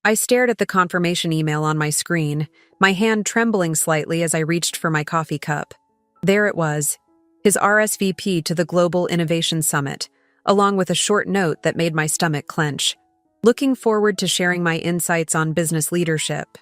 I stared at the confirmation email on my screen, my hand trembling slightly as I reached for my coffee cup. There it was, his RSVP to the Global Innovation Summit, along with a short note that made my stomach clench. Looking forward to sharing my insights on business leadership.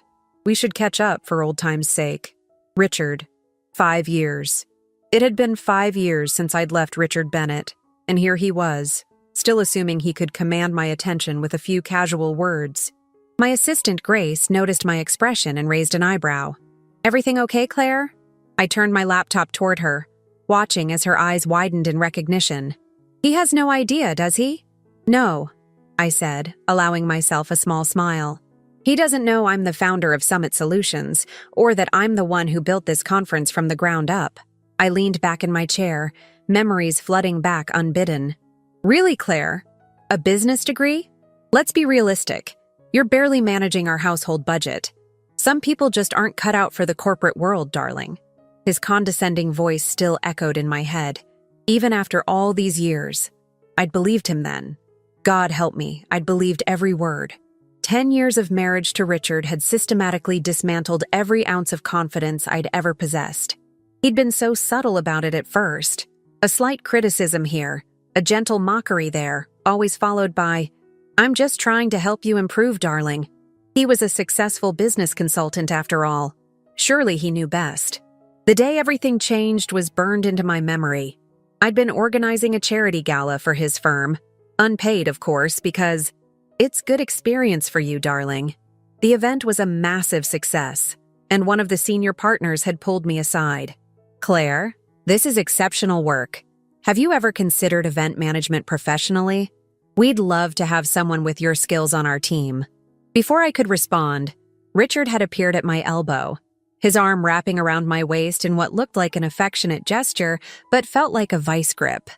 We should catch up for old time's sake. Richard. 5 years. It had been 5 years since I'd left Richard Bennett, and here he was, still assuming he could command my attention with a few casual words. My assistant, Grace, noticed my expression and raised an eyebrow. "Everything okay, Claire?" I turned my laptop toward her, watching as her eyes widened in recognition. "He has no idea, does he?" "No," I said, allowing myself a small smile. "He doesn't know I'm the founder of Summit Solutions, or that I'm the one who built this conference from the ground up." I leaned back in my chair, memories flooding back unbidden. "Really, Claire? A business degree? Let's be realistic. You're barely managing our household budget. Some people just aren't cut out for the corporate world, darling." His condescending voice still echoed in my head. Even after all these years, I'd believed him then. God help me, I'd believed every word. 10 years of marriage to Richard had systematically dismantled every ounce of confidence I'd ever possessed. He'd been so subtle about it at first. A slight criticism here, a gentle mockery there, always followed by, "I'm just trying to help you improve, darling." He was a successful business consultant after all. Surely he knew best. The day everything changed was burned into my memory. I'd been organizing a charity gala for his firm. Unpaid, of course, because it's good experience for you, darling. The event was a massive success, and one of the senior partners had pulled me aside. "Claire, this is exceptional work. Have you ever considered event management professionally? We'd love to have someone with your skills on our team." Before I could respond, Richard had appeared at my elbow, his arm wrapping around my waist in what looked like an affectionate gesture, but felt like a vice grip.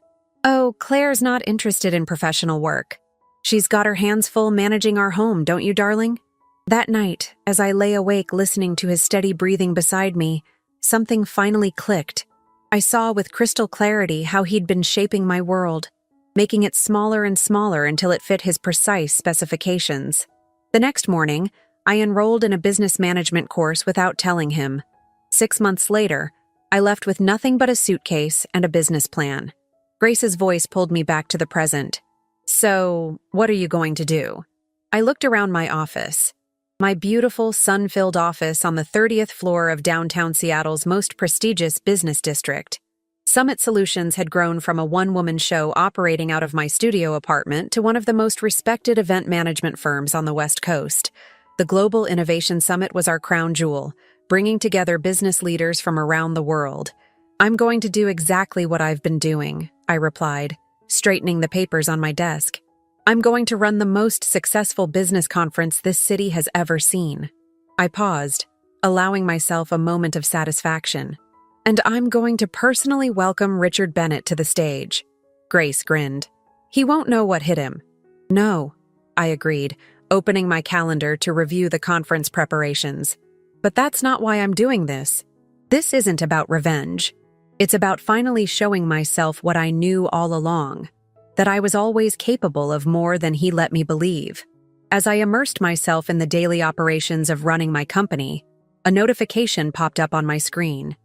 "Oh, Claire's not interested in professional work. She's got her hands full managing our home, don't you, darling?" That night, as I lay awake listening to his steady breathing beside me, something finally clicked. I saw with crystal clarity how he'd been shaping my world, making it smaller and smaller until it fit his precise specifications. The next morning, I enrolled in a business management course without telling him. 6 months later, I left with nothing but a suitcase and a business plan. Grace's voice pulled me back to the present. "So, what are you going to do?" I looked around my office. My beautiful, sun-filled office on the 30th floor of downtown Seattle's most prestigious business district. Summit Solutions had grown from a one-woman show operating out of my studio apartment to one of the most respected event management firms on the West Coast. The Global Innovation Summit was our crown jewel, bringing together business leaders from around the world. "I'm going to do exactly what I've been doing," I replied, straightening the papers on my desk. "I'm going to run the most successful business conference this city has ever seen." I paused, allowing myself a moment of satisfaction. "And I'm going to personally welcome Richard Bennett to the stage." Grace grinned. "He won't know what hit him." "No," I agreed, opening my calendar to review the conference preparations. "But that's not why I'm doing this. This isn't about revenge. It's about finally showing myself what I knew all along, that I was always capable of more than he let me believe." As I immersed myself in the daily operations of running my company, a notification popped up on my screen.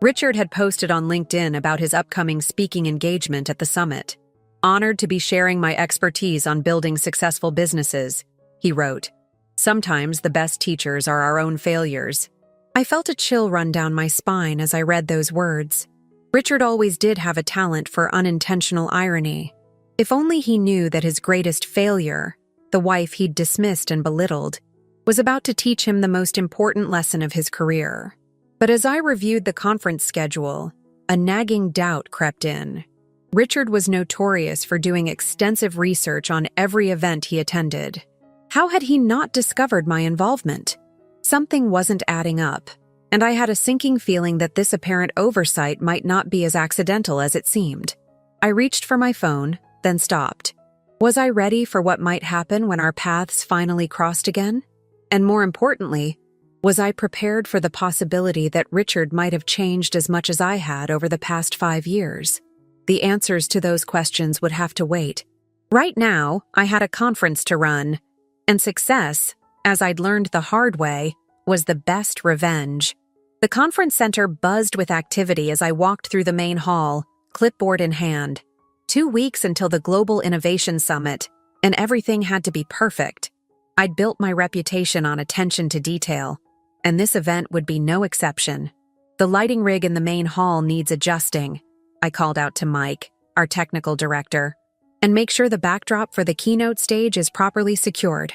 Richard had posted on LinkedIn about his upcoming speaking engagement at the summit. "Honored to be sharing my expertise on building successful businesses," he wrote. "Sometimes the best teachers are our own failures." I felt a chill run down my spine as I read those words. Richard always did have a talent for unintentional irony. If only he knew that his greatest failure, the wife he'd dismissed and belittled, was about to teach him the most important lesson of his career. But as I reviewed the conference schedule, a nagging doubt crept in. Richard was notorious for doing extensive research on every event he attended. How had he not discovered my involvement? Something wasn't adding up, and I had a sinking feeling that this apparent oversight might not be as accidental as it seemed. I reached for my phone, then stopped. Was I ready for what might happen when our paths finally crossed again? And more importantly, was I prepared for the possibility that Richard might have changed as much as I had over the past 5 years? The answers to those questions would have to wait. Right now, I had a conference to run, and success, as I'd learned the hard way, was the best revenge. The conference center buzzed with activity as I walked through the main hall, clipboard in hand. 2 weeks until the Global Innovation Summit, and everything had to be perfect. I'd built my reputation on attention to detail, and this event would be no exception. The lighting rig in the main hall needs adjusting, I called out to Mike, our technical director, and make sure the backdrop for the keynote stage is properly secured.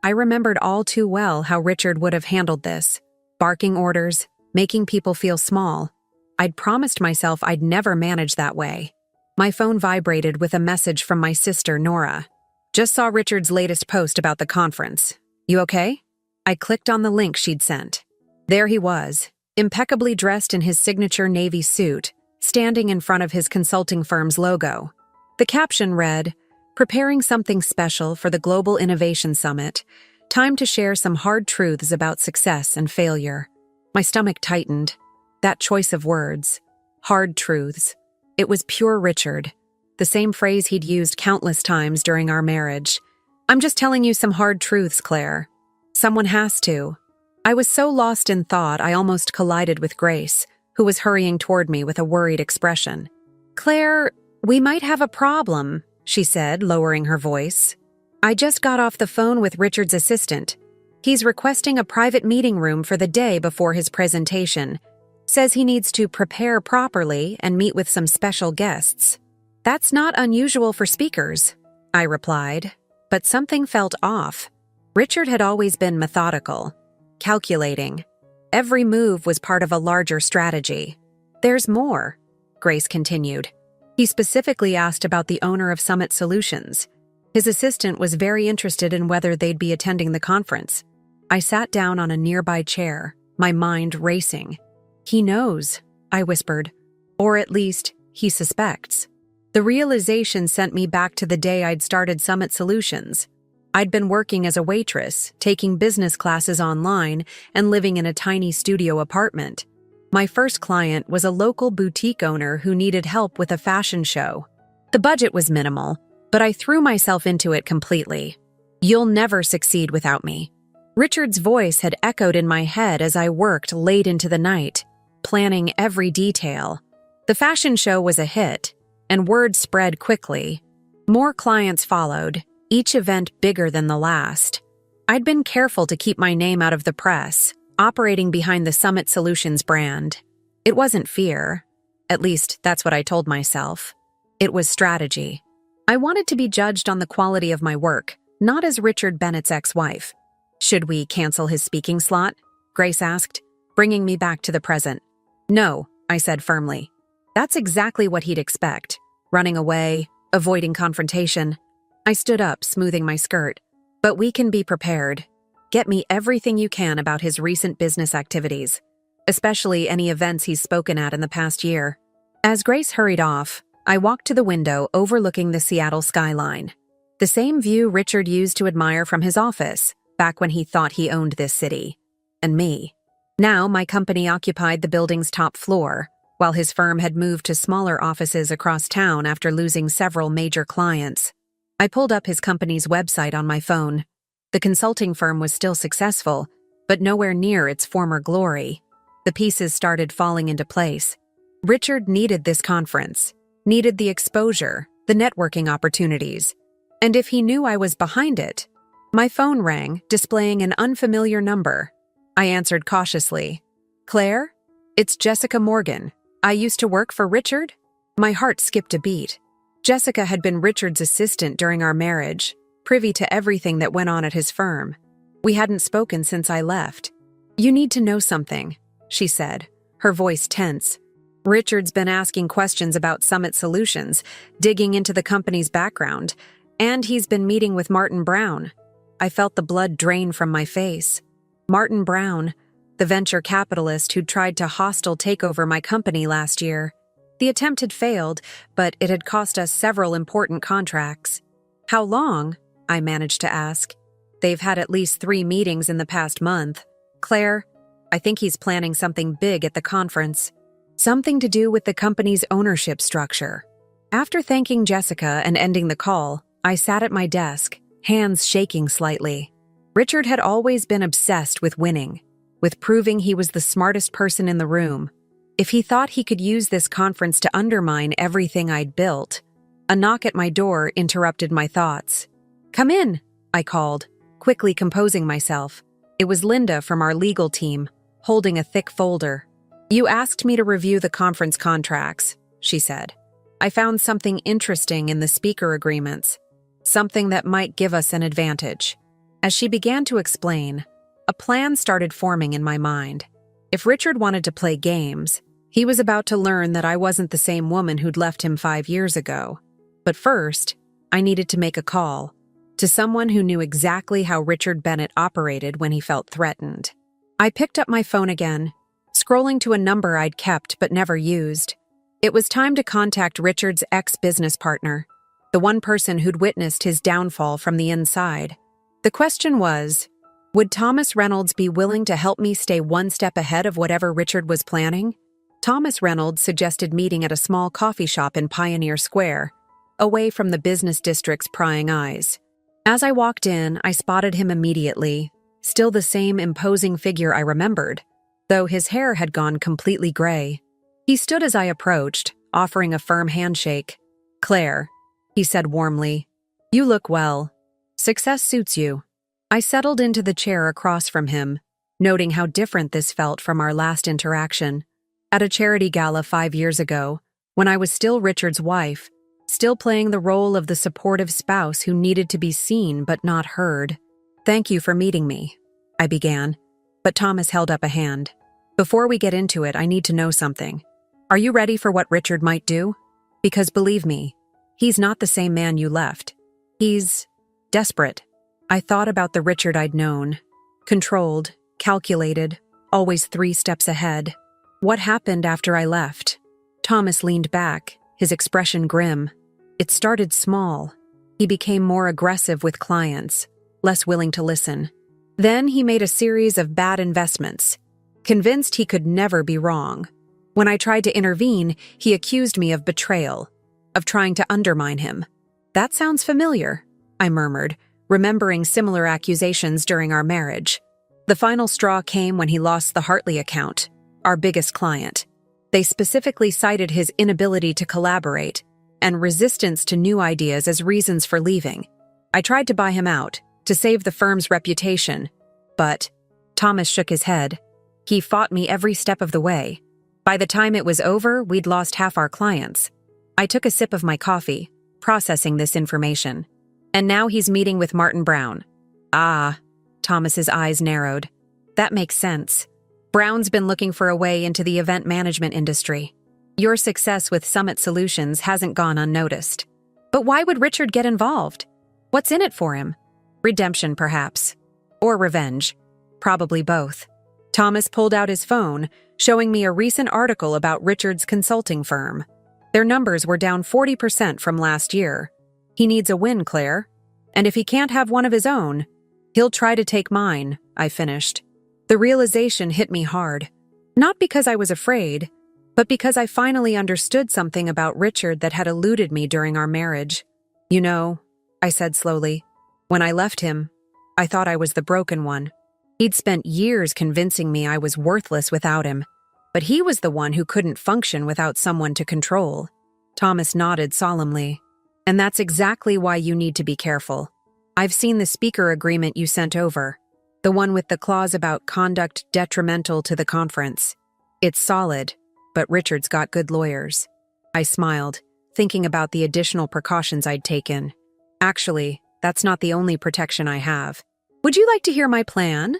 I remembered all too well how Richard would have handled this, barking orders, making people feel small. I'd promised myself I'd never manage that way. My phone vibrated with a message from my sister, Nora. Just saw Richard's latest post about the conference. You okay? I clicked on the link she'd sent. There he was, impeccably dressed in his signature navy suit, standing in front of his consulting firm's logo. The caption read, "Preparing something special for the Global Innovation Summit. Time to share some hard truths about success and failure." My stomach tightened. That choice of words. Hard truths. It was pure Richard. The same phrase he'd used countless times during our marriage. "I'm just telling you some hard truths, Claire. Someone has to." I was so lost in thought I almost collided with Grace, who was hurrying toward me with a worried expression. "Claire, we might have a problem," she said, lowering her voice. "I just got off the phone with Richard's assistant. He's requesting a private meeting room for the day before his presentation. Says he needs to prepare properly and meet with some special guests." "That's not unusual for speakers," I replied, but something felt off. Richard had always been methodical, calculating. Every move was part of a larger strategy. "There's more," Grace continued. "He specifically asked about the owner of Summit Solutions. His assistant was very interested in whether they'd be attending the conference." I sat down on a nearby chair, my mind racing. "He knows," I whispered. "Or at least, he suspects." The realization sent me back to the day I'd started Summit Solutions. I'd been working as a waitress, taking business classes online, and living in a tiny studio apartment. My first client was a local boutique owner who needed help with a fashion show. The budget was minimal, but I threw myself into it completely. "You'll never succeed without me." Richard's voice had echoed in my head as I worked late into the night, planning every detail. The fashion show was a hit, and word spread quickly. More clients followed, each event bigger than the last. I'd been careful to keep my name out of the press, operating behind the Summit Solutions brand. It wasn't fear. At least, that's what I told myself. It was strategy. I wanted to be judged on the quality of my work, not as Richard Bennett's ex-wife. "Should we cancel his speaking slot?" Grace asked, bringing me back to the present. "No," I said firmly. That's exactly what he'd expect. Running away, avoiding confrontation. I stood up, smoothing my skirt. "But we can be prepared. Get me everything you can about his recent business activities, especially any events he's spoken at in the past year." As Grace hurried off, I walked to the window overlooking the Seattle skyline. The same view Richard used to admire from his office, back when he thought he owned this city. And me. Now my company occupied the building's top floor, while his firm had moved to smaller offices across town after losing several major clients. I pulled up his company's website on my phone. The consulting firm was still successful, but nowhere near its former glory. The pieces started falling into place. Richard needed this conference, needed the exposure, the networking opportunities. And if he knew I was behind it, my phone rang, displaying an unfamiliar number. I answered cautiously. "Claire? It's Jessica Morgan. I used to work for Richard?" My heart skipped a beat. Jessica had been Richard's assistant during our marriage, privy to everything that went on at his firm. We hadn't spoken since I left. "You need to know something," she said, her voice tense. "Richard's been asking questions about Summit Solutions, digging into the company's background, and he's been meeting with Martin Brown." I felt the blood drain from my face. Martin Brown, the venture capitalist who'd tried to hostile take over my company last year. The attempt had failed, but it had cost us several important contracts. "How long?" I managed to ask. "They've had at least 3 meetings in the past month. Claire, I think he's planning something big at the conference. Something to do with the company's ownership structure." After thanking Jessica and ending the call, I sat at my desk, hands shaking slightly. Richard had always been obsessed with winning, with proving he was the smartest person in the room. If he thought he could use this conference to undermine everything I'd built, a knock at my door interrupted my thoughts. "Come in," I called, quickly composing myself. It was Linda from our legal team, holding a thick folder. "You asked me to review the conference contracts," she said. "I found something interesting in the speaker agreements, something that might give us an advantage." As she began to explain, a plan started forming in my mind. If Richard wanted to play games, he was about to learn that I wasn't the same woman who'd left him 5 years ago. But first, I needed to make a call to someone who knew exactly how Richard Bennett operated when he felt threatened. I picked up my phone again, scrolling to a number I'd kept but never used. It was time to contact Richard's ex-business partner, the one person who'd witnessed his downfall from the inside. The question was, would Thomas Reynolds be willing to help me stay one step ahead of whatever Richard was planning? Thomas Reynolds suggested meeting at a small coffee shop in Pioneer Square, away from the business district's prying eyes. As I walked in, I spotted him immediately, still the same imposing figure I remembered, though his hair had gone completely gray. He stood as I approached, offering a firm handshake. "Claire," he said warmly, "you look well. Success suits you." I settled into the chair across from him, noting how different this felt from our last interaction. At a charity gala 5 years ago, when I was still Richard's wife, still playing the role of the supportive spouse who needed to be seen but not heard. "Thank you for meeting me," I began, but Thomas held up a hand. "Before we get into it, I need to know something. Are you ready for what Richard might do? Because believe me, he's not the same man you left. He's desperate." I thought about the Richard I'd known. Controlled, calculated, always 3 steps ahead. What happened after I left? Thomas leaned back, his expression grim. It started small. He became more aggressive with clients, less willing to listen. Then he made a series of bad investments, convinced he could never be wrong. When I tried to intervene, he accused me of betrayal, of trying to undermine him. "That sounds familiar," I murmured, remembering similar accusations during our marriage. The final straw came when he lost the Hartley account, our biggest client. They specifically cited his inability to collaborate and resistance to new ideas as reasons for leaving. I tried to buy him out, to save the firm's reputation, but Thomas shook his head. He fought me every step of the way. By the time it was over, we'd lost half our clients. I took a sip of my coffee, processing this information. "And now he's meeting with Martin Brown." "Ah," Thomas's eyes narrowed. "That makes sense. Brown's been looking for a way into the event management industry. Your success with Summit Solutions hasn't gone unnoticed. But why would Richard get involved? What's in it for him? Redemption, perhaps. Or revenge. Probably both." Thomas pulled out his phone, showing me a recent article about Richard's consulting firm. Their numbers were down 40% from last year. "He needs a win, Claire. And if he can't have one of his own, he'll try to take mine," I finished. The realization hit me hard. Not because I was afraid, but because I finally understood something about Richard that had eluded me during our marriage. "You know," I said slowly, "when I left him, I thought I was the broken one. He'd spent years convincing me I was worthless without him, but he was the one who couldn't function without someone to control." Thomas nodded solemnly. "And that's exactly why you need to be careful. I've seen the speaker agreement you sent over, the one with the clause about conduct detrimental to the conference. It's solid, but Richard's got good lawyers." I smiled, thinking about the additional precautions I'd taken. "Actually, that's not the only protection I have. Would you like to hear my plan?"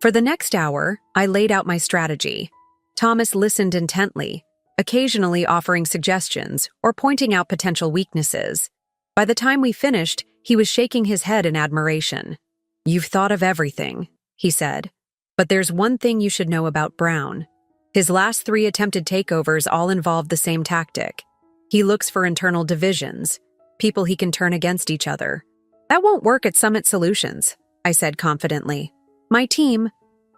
For the next hour, I laid out my strategy. Thomas listened intently, occasionally offering suggestions or pointing out potential weaknesses. By the time we finished, he was shaking his head in admiration. "You've thought of everything," he said. "But there's one thing you should know about Brown. His last 3 attempted takeovers all involved the same tactic. He looks for internal divisions, people he can turn against each other. That won't work at Summit Solutions," I said confidently.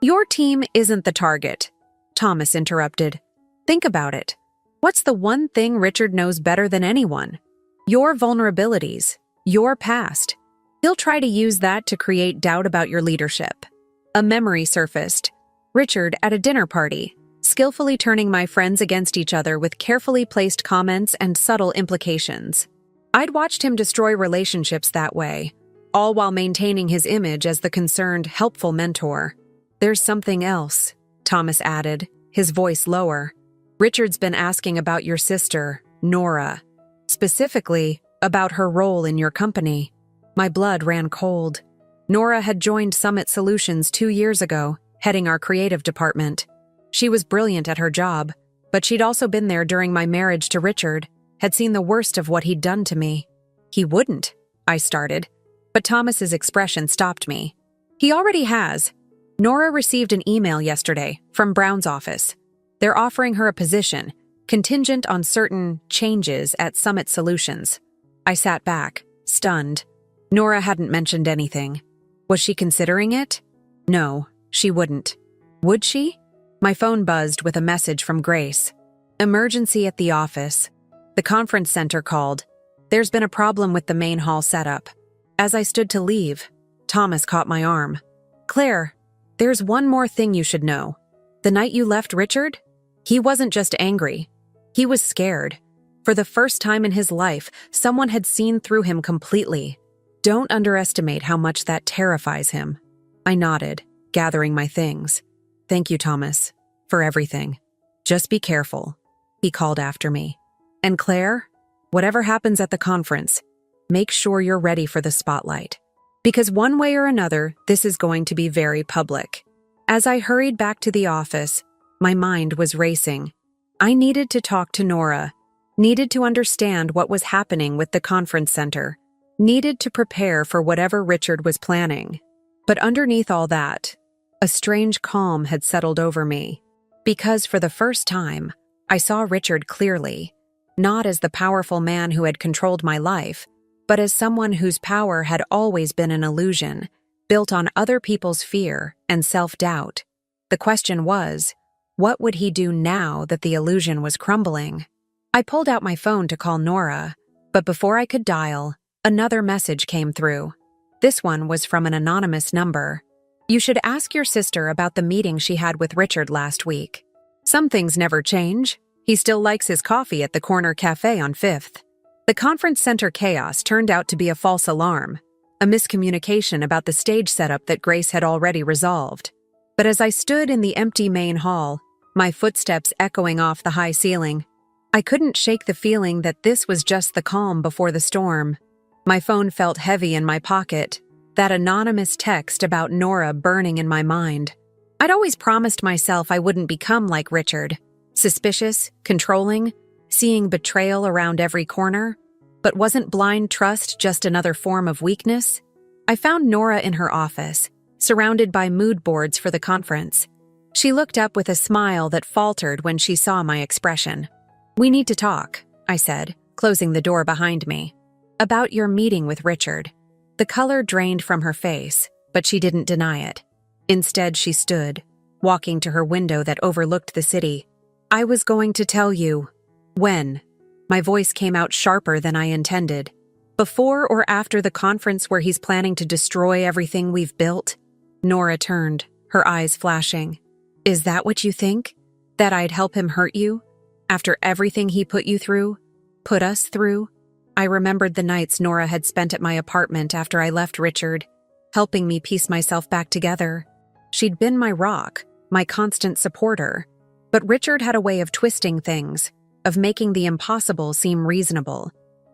Your team isn't the target," Thomas interrupted. "Think about it. What's the one thing Richard knows better than anyone? Your vulnerabilities, your past. He'll try to use that to create doubt about your leadership. A memory surfaced. Richard at a dinner party, skillfully turning my friends against each other with carefully placed comments and subtle implications. I'd watched him destroy relationships that way, all while maintaining his image as the concerned, helpful mentor. There's something else, Thomas added, his voice lower. Richard's been asking about your sister, Nora. Specifically, about her role in your company. My blood ran cold. Nora had joined Summit Solutions 2 years ago, heading our creative department. She was brilliant at her job, but she'd also been there during my marriage to Richard, had seen the worst of what he'd done to me. He wouldn't, I started, but Thomas's expression stopped me. He already has. Nora received an email yesterday from Brown's office. They're offering her a position, contingent on certain changes at Summit Solutions. I sat back, stunned. Nora hadn't mentioned anything. Was she considering it? No, she wouldn't. Would she? My phone buzzed with a message from Grace. Emergency at the office. The conference center called. There's been a problem with the main hall setup. As I stood to leave, Thomas caught my arm. Claire, there's one more thing you should know. The night you left Richard, he wasn't just angry. He was scared. For the first time in his life, someone had seen through him completely. Don't underestimate how much that terrifies him. I nodded, gathering my things. Thank you, Thomas, for everything. Just be careful, he called after me. And Claire, whatever happens at the conference, make sure you're ready for the spotlight. Because one way or another, this is going to be very public. As I hurried back to the office, my mind was racing. I needed to talk to Nora, needed to understand what was happening with the conference center, needed to prepare for whatever Richard was planning. But underneath all that, a strange calm had settled over me. Because for the first time, I saw Richard clearly, not as the powerful man who had controlled my life, but as someone whose power had always been an illusion, built on other people's fear and self-doubt. The question was, what would he do now that the illusion was crumbling? I pulled out my phone to call Nora, but before I could dial, another message came through. This one was from an anonymous number. You should ask your sister about the meeting she had with Richard last week. Some things never change. He still likes his coffee at the corner cafe on 5th. The conference center chaos turned out to be a false alarm, a miscommunication about the stage setup that Grace had already resolved. But as I stood in the empty main hall, my footsteps echoing off the high ceiling, I couldn't shake the feeling that this was just the calm before the storm. My phone felt heavy in my pocket, that anonymous text about Nora burning in my mind. I'd always promised myself I wouldn't become like Richard, suspicious, controlling, seeing betrayal around every corner. But wasn't blind trust just another form of weakness? I found Nora in her office, surrounded by mood boards for the conference. She looked up with a smile that faltered when she saw my expression. We need to talk, I said, closing the door behind me. About your meeting with Richard. The color drained from her face, but she didn't deny it. Instead, she stood, walking to her window that overlooked the city. I was going to tell you. When? My voice came out sharper than I intended. Before or after the conference where he's planning to destroy everything we've built? Nora turned, her eyes flashing. Is that what you think? That I'd help him hurt you? After everything he put you through? Put us through? I remembered the nights Nora had spent at my apartment after I left Richard, helping me piece myself back together. She'd been my rock, my constant supporter. But Richard had a way of twisting things, of making the impossible seem reasonable.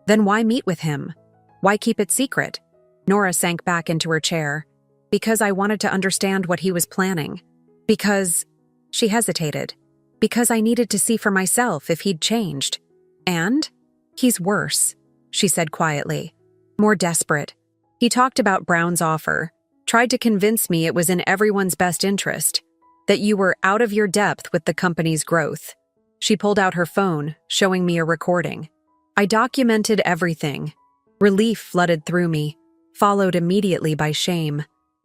Then why meet with him? Why keep it secret? Nora sank back into her chair. Because I wanted to understand what he was planning. Because... She hesitated. Because I needed to see for myself if he'd changed. And? He's worse, she said quietly. More desperate. He talked about Brown's offer, tried to convince me it was in everyone's best interest, that you were out of your depth with the company's growth. She pulled out her phone, showing me a recording. I documented everything. Relief flooded through me, followed immediately by shame.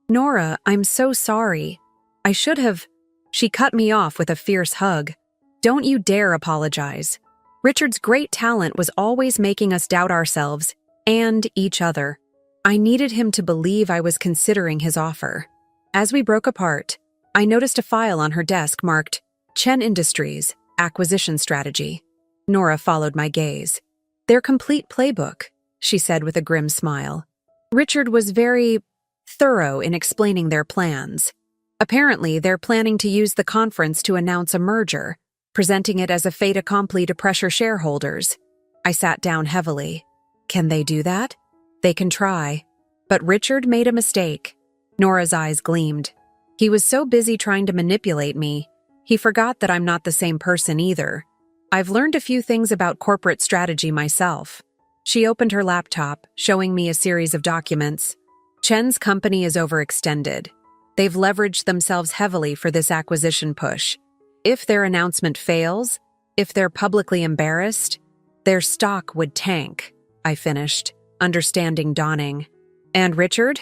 Nora, I'm so sorry. I should have... She cut me off with a fierce hug. Don't you dare apologize. Richard's great talent was always making us doubt ourselves and each other. I needed him to believe I was considering his offer. As we broke apart, I noticed a file on her desk marked Chen Industries, Acquisition Strategy. Nora followed my gaze. Their complete playbook, she said with a grim smile. Richard was very thorough in explaining their plans. Apparently, they're planning to use the conference to announce a merger, presenting it as a fait accompli to pressure shareholders. I sat down heavily. Can they do that? They can try. But Richard made a mistake. Nora's eyes gleamed. He was so busy trying to manipulate me, he forgot that I'm not the same person either. I've learned a few things about corporate strategy myself. She opened her laptop, showing me a series of documents. Chen's company is overextended. They've leveraged themselves heavily for this acquisition push. If their announcement fails, if they're publicly embarrassed, their stock would tank, I finished, understanding dawning. And Richard?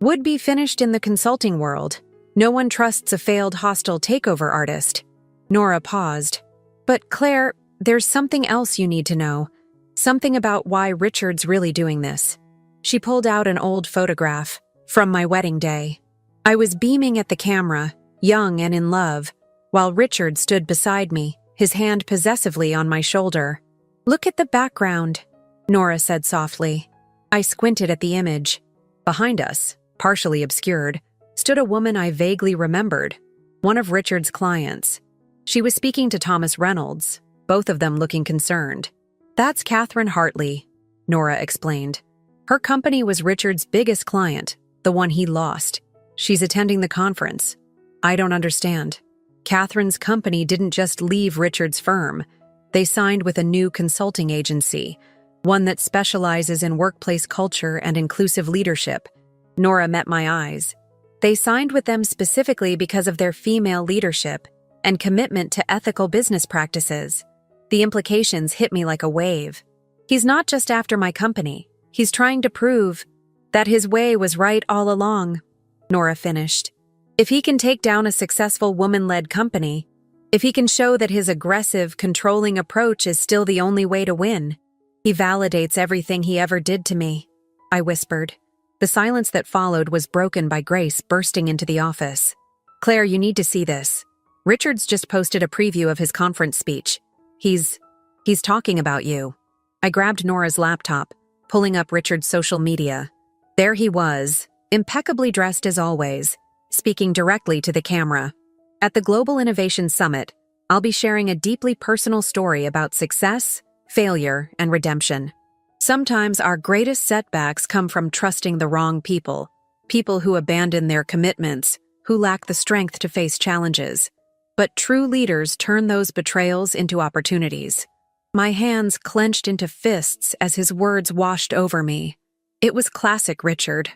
Would be finished in the consulting world. No one trusts a failed hostile takeover artist. Nora paused. But Claire, there's something else you need to know. Something about why Richard's really doing this. She pulled out an old photograph from my wedding day. I was beaming at the camera, young and in love, while Richard stood beside me, his hand possessively on my shoulder. Look at the background, Nora said softly. I squinted at the image. Behind us, partially obscured, stood a woman I vaguely remembered, one of Richard's clients. She was speaking to Thomas Reynolds, both of them looking concerned. That's Catherine Hartley, Nora explained. Her company was Richard's biggest client, the one he lost. She's attending the conference. I don't understand. Catherine's company didn't just leave Richard's firm. They signed with a new consulting agency, one that specializes in workplace culture and inclusive leadership. Nora met my eyes. They signed with them specifically because of their female leadership and commitment to ethical business practices. The implications hit me like a wave. He's not just after my company. He's trying to prove that his way was right all along, Nora finished. If he can take down a successful woman-led company, if he can show that his aggressive, controlling approach is still the only way to win, he validates everything he ever did to me, I whispered. The silence that followed was broken by Grace bursting into the office. Claire, you need to see this. Richard's just posted a preview of his conference speech. He's talking about you. I grabbed Nora's laptop, pulling up Richard's social media. There he was, impeccably dressed as always, speaking directly to the camera. At the Global Innovation Summit, I'll be sharing a deeply personal story about success, failure, and redemption. Sometimes our greatest setbacks come from trusting the wrong people, people who abandon their commitments, who lack the strength to face challenges. But true leaders turn those betrayals into opportunities. My hands clenched into fists as his words washed over me. It was classic Richard,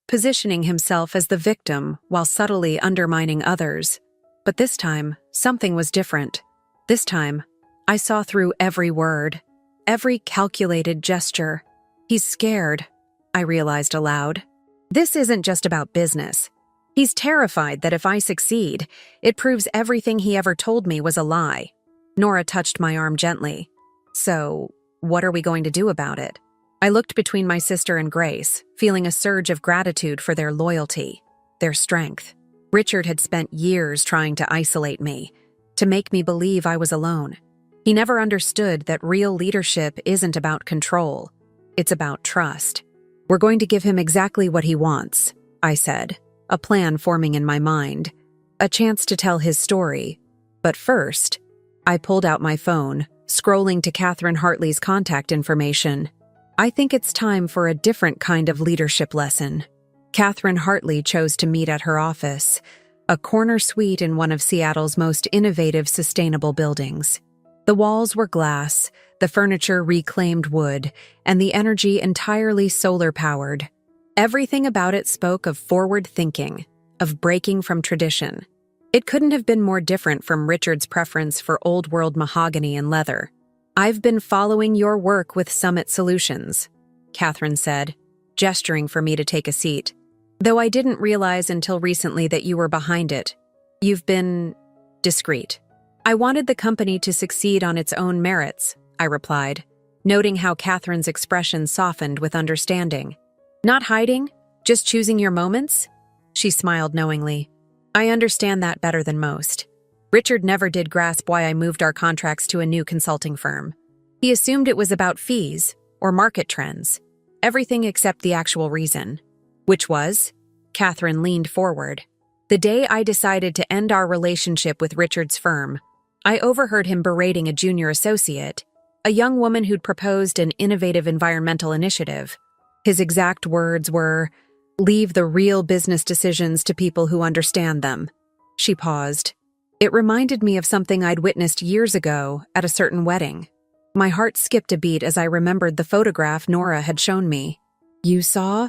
positioning himself as the victim while subtly undermining others. But this time, something was different. This time, I saw through every word, every calculated gesture. He's scared, I realized aloud. This isn't just about business. He's terrified that if I succeed, it proves everything he ever told me was a lie. Nora touched my arm gently. So, what are we going to do about it? I looked between my sister and Grace, feeling a surge of gratitude for their loyalty, their strength. Richard had spent years trying to isolate me, to make me believe I was alone. He never understood that real leadership isn't about control. It's about trust. We're going to give him exactly what he wants, I said, a plan forming in my mind, a chance to tell his story. But first, I pulled out my phone, scrolling to Catherine Hartley's contact information. I think it's time for a different kind of leadership lesson. Catherine Hartley chose to meet at her office, a corner suite in one of Seattle's most innovative sustainable buildings. The walls were glass, the furniture reclaimed wood, and the energy entirely solar-powered. Everything about it spoke of forward thinking, of breaking from tradition. It couldn't have been more different from Richard's preference for old-world mahogany and leather. I've been following your work with Summit Solutions, Catherine said, gesturing for me to take a seat. Though I didn't realize until recently that you were behind it. You've been discreet. I wanted the company to succeed on its own merits, I replied, noting how Catherine's expression softened with understanding. Not hiding, just choosing your moments? She smiled knowingly. I understand that better than most. Richard never did grasp why I moved our contracts to a new consulting firm. He assumed it was about fees or market trends. Everything except the actual reason. Which was? Catherine leaned forward. The day I decided to end our relationship with Richard's firm, I overheard him berating a junior associate, a young woman who'd proposed an innovative environmental initiative. His exact words were, "Leave the real business decisions to people who understand them." She paused. It reminded me of something I'd witnessed years ago at a certain wedding. My heart skipped a beat as I remembered the photograph Nora had shown me. You saw?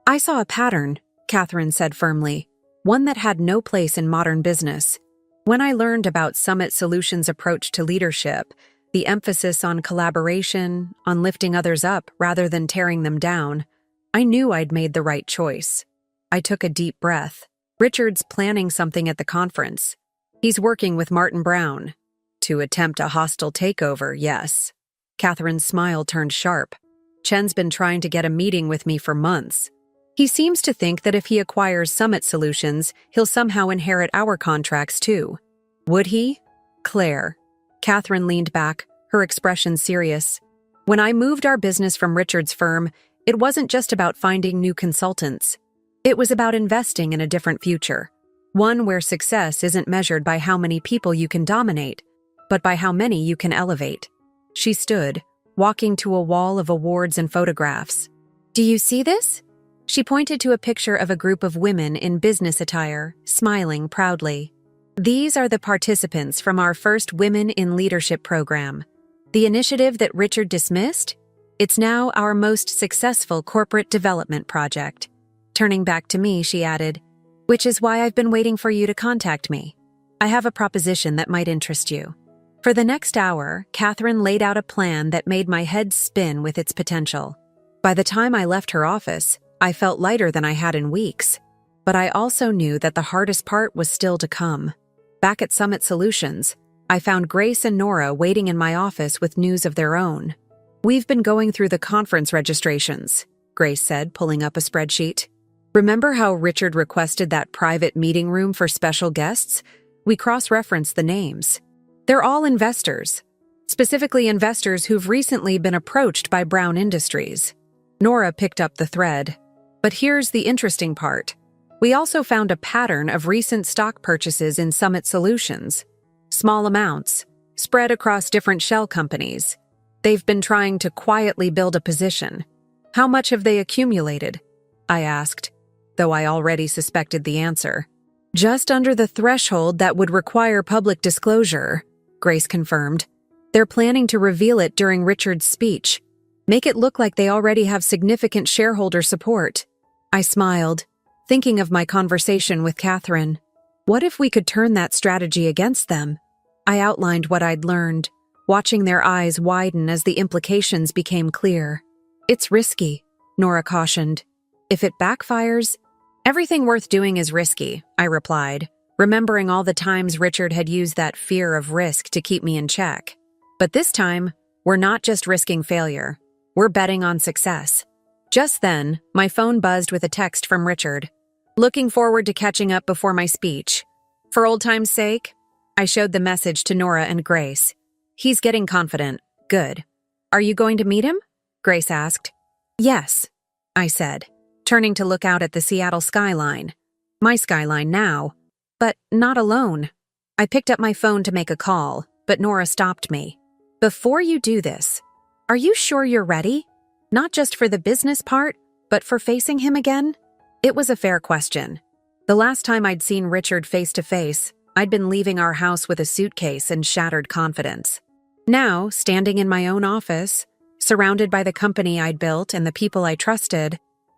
I saw a pattern, Catherine said firmly, one that had no place in modern business. When I learned about Summit Solutions' approach to leadership, the emphasis on collaboration, on lifting others up rather than tearing them down, I knew I'd made the right choice. I took a deep breath. Richard's planning something at the conference. He's working with Martin Brown. To attempt a hostile takeover, yes. Catherine's smile turned sharp. Chen's been trying to get a meeting with me for months. He seems to think that if he acquires Summit Solutions, he'll somehow inherit our contracts too. Would he? Claire. Catherine leaned back, her expression serious. When I moved our business from Richard's firm, it wasn't just about finding new consultants. It was about investing in a different future. One where success isn't measured by how many people you can dominate, but by how many you can elevate. She stood, walking to a wall of awards and photographs. Do you see this? She pointed to a picture of a group of women in business attire, smiling proudly. These are the participants from our first Women in Leadership program. The initiative that Richard dismissed? It's now our most successful corporate development project. Turning back to me, she added, which is why I've been waiting for you to contact me. I have a proposition that might interest you. For the next hour, Catherine laid out a plan that made my head spin with its potential. By the time I left her office, I felt lighter than I had in weeks. But I also knew that the hardest part was still to come. Back at Summit Solutions, I found Grace and Nora waiting in my office with news of their own. We've been going through the conference registrations, Grace said, pulling up a spreadsheet. Remember how Richard requested that private meeting room for special guests? We cross-referenced the names. They're all investors, specifically investors who've recently been approached by Brown Industries. Nora picked up the thread. But here's the interesting part. We also found a pattern of recent stock purchases in Summit Solutions. Small amounts, spread across different shell companies. They've been trying to quietly build a position. How much have they accumulated? I asked, though I already suspected the answer. Just under the threshold that would require public disclosure, Grace confirmed. They're planning to reveal it during Richard's speech. Make it look like they already have significant shareholder support. I smiled, thinking of my conversation with Catherine. What if we could turn that strategy against them? I outlined what I'd learned, watching their eyes widen as the implications became clear. It's risky, Nora cautioned. If it backfires, everything worth doing is risky, I replied, remembering all the times Richard had used that fear of risk to keep me in check. But this time, we're not just risking failure. We're betting on success. Just then, my phone buzzed with a text from Richard. Looking forward to catching up before my speech. For old time's sake, I showed the message to Nora and Grace. He's getting confident. Good. Are you going to meet him? Grace asked. Yes, I said, turning to look out at the Seattle skyline. My skyline now. But not alone. I picked up my phone to make a call, but Nora stopped me. Before you do this, are you sure you're ready? Not just for the business part, but for facing him again? It was a fair question. The last time I'd seen Richard face to face, I'd been leaving our house with a suitcase and shattered confidence. Now, standing in my own office, surrounded by the company I'd built and the people I trusted,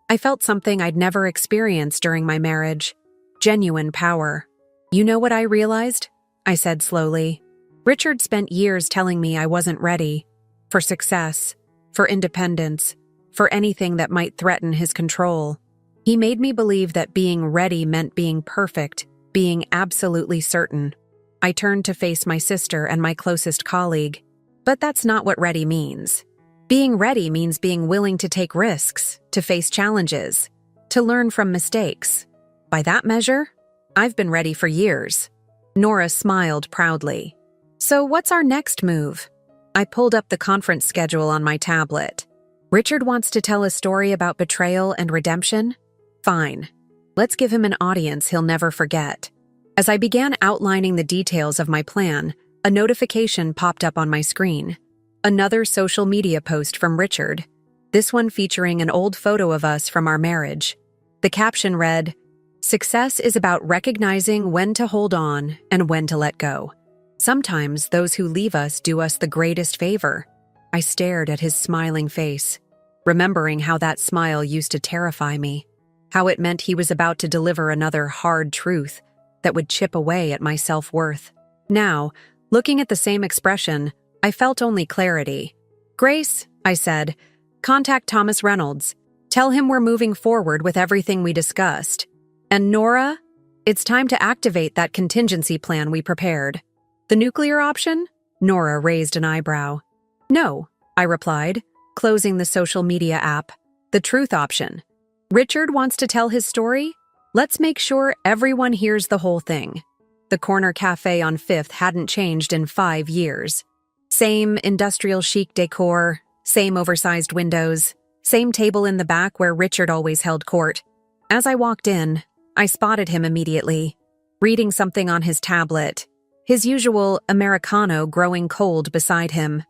I felt something I'd never experienced during my marriage. Genuine power. You know what I realized? I said slowly. Richard spent years telling me I wasn't ready. For success, for independence, for anything that might threaten his control. He made me believe that being ready meant being perfect, being absolutely certain. I turned to face my sister and my closest colleague. But that's not what ready means. Being ready means being willing to take risks, to face challenges, to learn from mistakes. By that measure, I've been ready for years. Nora smiled proudly. So what's our next move? I pulled up the conference schedule on my tablet. Richard wants to tell a story about betrayal and redemption? Fine. Let's give him an audience he'll never forget. As I began outlining the details of my plan, a notification popped up on my screen. Another social media post from Richard, this one featuring an old photo of us from our marriage. The caption read, "Success is about recognizing when to hold on and when to let go. Sometimes those who leave us do us the greatest favor." I stared at his smiling face, remembering how that smile used to terrify me, how it meant he was about to deliver another hard truth that would chip away at my self-worth. Now, looking at the same expression, I felt only clarity. "Grace," I said, "contact Thomas Reynolds. Tell him we're moving forward with everything we discussed. And Nora, it's time to activate that contingency plan we prepared." "The nuclear option?" Nora raised an eyebrow. "No," I replied, closing the social media app. "The truth option. Richard wants to tell his story? Let's make sure everyone hears the whole thing." The corner cafe on 5th hadn't changed in 5 years. Same industrial chic decor, same oversized windows, same table in the back where Richard always held court. As I walked in, I spotted him immediately, reading something on his tablet, his usual Americano growing cold beside him.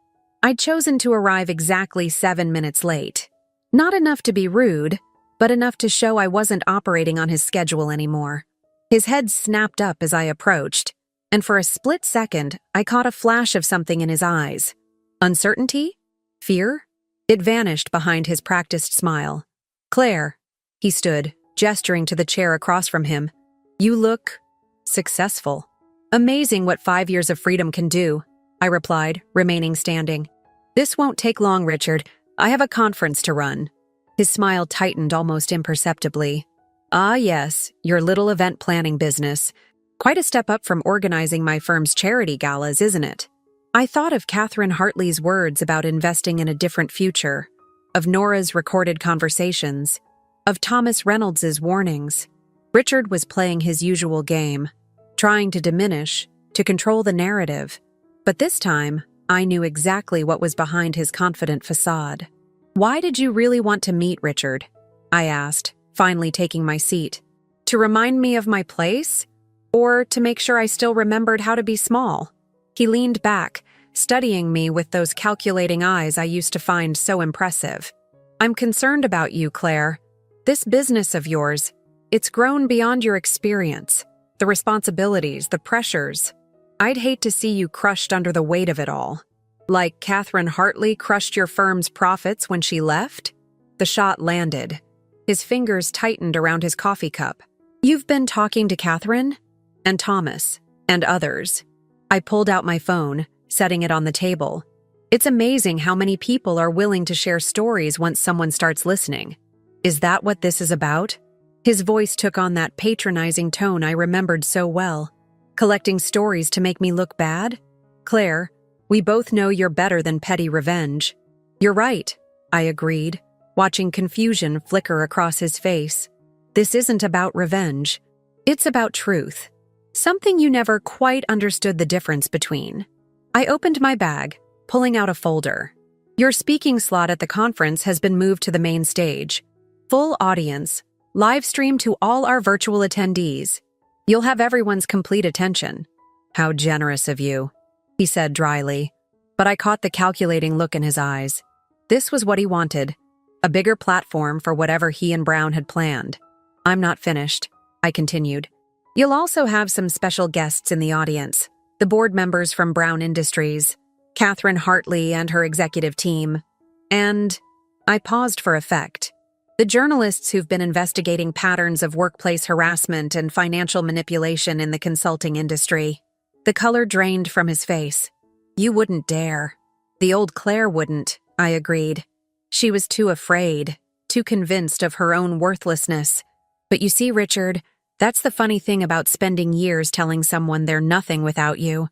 I'd chosen to arrive exactly 7 minutes late. Not enough to be rude, but enough to show I wasn't operating on his schedule anymore. His head snapped up as I approached, and for a split second, I caught a flash of something in his eyes. Uncertainty? Fear? It vanished behind his practiced smile. "Claire," he stood, gesturing to the chair across from him. "You look successful." "Amazing what 5 years of freedom can do," I replied, remaining standing. "This won't take long, Richard. I have a conference to run." His smile tightened almost imperceptibly. "Ah, yes, your little event planning business. Quite a step up from organizing my firm's charity galas, isn't it?" I thought of Catherine Hartley's words about investing in a different future, of Nora's recorded conversations, of Thomas Reynolds's warnings. Richard was playing his usual game, trying to diminish, to control the narrative. But this time, I knew exactly what was behind his confident facade. "Why did you really want to meet Richard?" I asked, finally taking my seat. "To remind me of my place? Or to make sure I still remembered how to be small?" He leaned back, studying me with those calculating eyes I used to find so impressive. "I'm concerned about you, Claire. This business of yours, it's grown beyond your experience. The responsibilities, the pressures. I'd hate to see you crushed under the weight of it all. Like Catherine Hartley crushed your firm's profits when she left?" The shot landed. His fingers tightened around his coffee cup. "You've been talking to Catherine? And Thomas? And others?" I pulled out my phone, setting it on the table. It's amazing how many people are willing to share stories once someone starts listening. "Is that what this is about?" His voice took on that patronizing tone I remembered so well. "Collecting stories to make me look bad? Claire, we both know you're better than petty revenge." "You're right," I agreed, watching confusion flicker across his face. "This isn't about revenge. It's about truth. Something you never quite understood the difference between." I opened my bag, pulling out a folder. "Your speaking slot at the conference has been moved to the main stage. Full audience, live stream to all our virtual attendees. You'll have everyone's complete attention." "How generous of you," he said dryly, but I caught the calculating look in his eyes. This was what he wanted, a bigger platform for whatever he and Brown had planned. "I'm not finished," I continued. "You'll also have some special guests in the audience, the board members from Brown Industries, Catherine Hartley and her executive team, and—" I paused for effect. "The journalists who've been investigating patterns of workplace harassment and financial manipulation in the consulting industry." The color drained from his face. "You wouldn't dare." "The old Claire wouldn't," I agreed. She was too afraid, too convinced of her own worthlessness. But you see, Richard, that's the funny thing about spending years telling someone they're nothing without you.